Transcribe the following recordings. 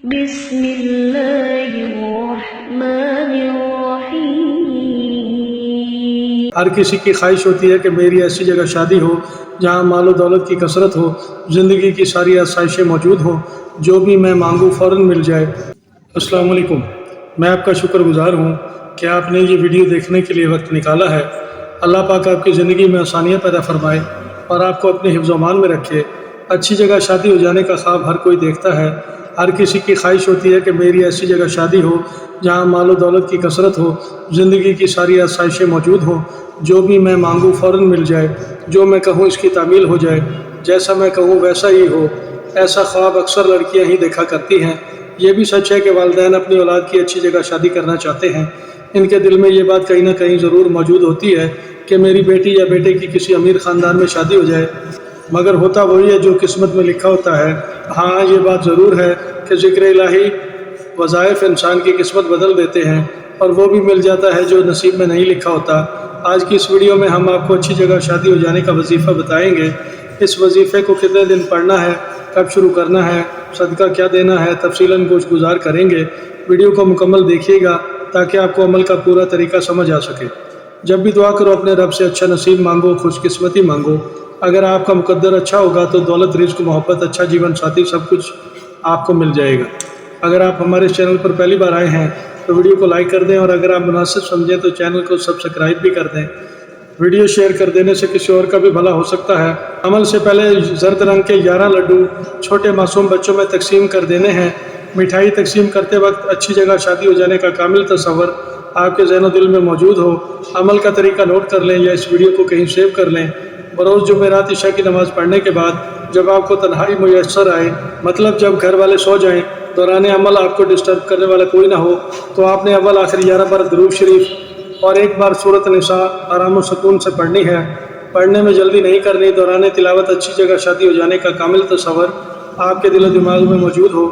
بسم اللہ الرحمن الرحیم۔ ہر کسی کی خواہش ہوتی ہے کہ میری ایسی جگہ شادی ہو جہاں مال و دولت کی کثرت ہو، زندگی کی ساری آسائشیں موجود ہوں، جو بھی میں مانگوں فوراً مل جائے۔ السلام علیکم، میں آپ کا شکر گزار ہوں کہ آپ نے یہ ویڈیو دیکھنے کے لیے وقت نکالا ہے۔ اللہ پاک آپ کی زندگی میں آسانیاں پیدا فرمائے اور آپ کو اپنے حفظ و امان میں رکھے۔ اچھی جگہ شادی ہو جانے کا خواب ہر کوئی دیکھتا ہے۔ ہر کسی کی خواہش ہوتی ہے کہ میری ایسی جگہ شادی ہو جہاں مال و دولت کی کثرت ہو، زندگی کی ساری آسائشیں موجود ہوں، جو بھی میں مانگوں فوراً مل جائے، جو میں کہوں اس کی تعمیل ہو جائے، جیسا میں کہوں ویسا ہی ہو۔ ایسا خواب اکثر لڑکیاں ہی دیکھا کرتی ہیں۔ یہ بھی سچ ہے کہ والدین اپنی اولاد کی اچھی جگہ شادی کرنا چاہتے ہیں۔ ان کے دل میں یہ بات کہیں نہ کہیں ضرور موجود ہوتی ہے کہ میری بیٹی یا بیٹے کی کسی امیر خاندان میں شادی ہو جائے، مگر ہوتا وہی ہے جو قسمت میں لکھا ہوتا ہے۔ ہاں، یہ بات ضرور ہے کہ ذکر الہی وظائف انسان کی قسمت بدل دیتے ہیں، اور وہ بھی مل جاتا ہے جو نصیب میں نہیں لکھا ہوتا۔ آج کی اس ویڈیو میں ہم آپ کو اچھی جگہ شادی ہو جانے کا وظیفہ بتائیں گے۔ اس وظیفے کو کتنے دن پڑھنا ہے، کب شروع کرنا ہے، صدقہ کیا دینا ہے، تفصیلاً گوش گزار کریں گے۔ ویڈیو کو مکمل دیکھیے گا تاکہ آپ کو عمل کا پورا طریقہ سمجھ آ سکے۔ جب بھی دعا کرو اپنے رب سے اچھا نصیب مانگو، خوش قسمتی مانگو۔ اگر آپ کا مقدر اچھا ہوگا تو دولت، رزق، محبت، اچھا جیون ساتھی سب کچھ آپ کو مل جائے گا۔ اگر آپ ہمارے چینل پر پہلی بار آئے ہیں تو ویڈیو کو لائک کر دیں، اور اگر آپ مناسب سمجھیں تو چینل کو سبسکرائب بھی کر دیں۔ ویڈیو شیئر کر دینے سے کسی اور کا بھی بھلا ہو سکتا ہے۔ عمل سے پہلے زرد رنگ کے 11 لڈو چھوٹے معصوم بچوں میں تقسیم کر دینے ہیں۔ مٹھائی تقسیم کرتے وقت اچھی جگہ شادی ہو جانے کا کامل تصور آپ کے ذہن و دل میں موجود ہو۔ عمل کا طریقہ نوٹ کر لیں یا اس ویڈیو کو کہیں سیو کر لیں۔ بروز جمعرات عشاء کی نماز پڑھنے کے بعد جب آپ کو تنہائی میسر آئے، مطلب جب گھر والے سو جائیں، دوران عمل آپ کو ڈسٹرب کرنے والا کوئی نہ ہو، تو آپ نے اول آخر 11 بار درود شریف اور ایک بار سورۃ النساء آرام و سکون سے پڑھنی ہے۔ پڑھنے میں جلدی نہیں کرنی۔ دوران تلاوت اچھی جگہ شادی ہو جانے کا کامل تصور آپ کے دل و دماغ میں موجود ہو۔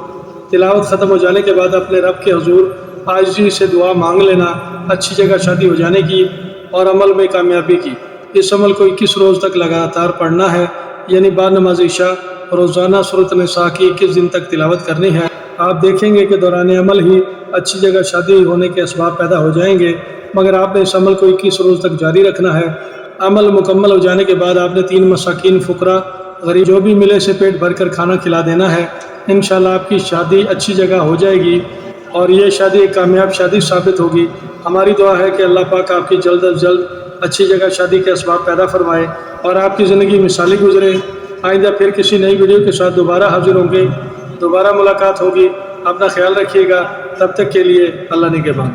تلاوت ختم ہو جانے کے بعد اپنے رب کے حضور عاجزی سے دعا مانگ لینا اچھی جگہ شادی ہو جانے کی اور عمل میں کامیابی کی۔ اس عمل کو 21 روز تک لگاتار پڑھنا ہے، یعنی بعد نماز عشاء روزانہ سورۃ النساء کی 21 دن تک تلاوت کرنی ہے۔ آپ دیکھیں گے کہ دوران عمل ہی اچھی جگہ شادی ہونے کے اسباب پیدا ہو جائیں گے، مگر آپ نے اس عمل کو 21 روز تک جاری رکھنا ہے۔ عمل مکمل ہو جانے کے بعد آپ نے 3 مساکین، فقراء، غریب جو بھی ملے سے پیٹ بھر کر کھانا کھلا دینا ہے۔ انشاءاللہ آپ کی شادی اچھی جگہ ہو جائے گی اور یہ شادی ایک کامیاب شادی ثابت ہوگی۔ ہماری دعا ہے کہ اللہ پاک آپ کی جلد از جلد اچھی جگہ شادی کے اسباب پیدا فرمائے اور آپ کی زندگی مثالی گزرے۔ آئندہ پھر کسی نئی ویڈیو کے ساتھ دوبارہ حاضر ہوں گے، دوبارہ ملاقات ہوگی۔ اپنا خیال رکھیے گا، تب تک کے لیے اللہ نگہبان۔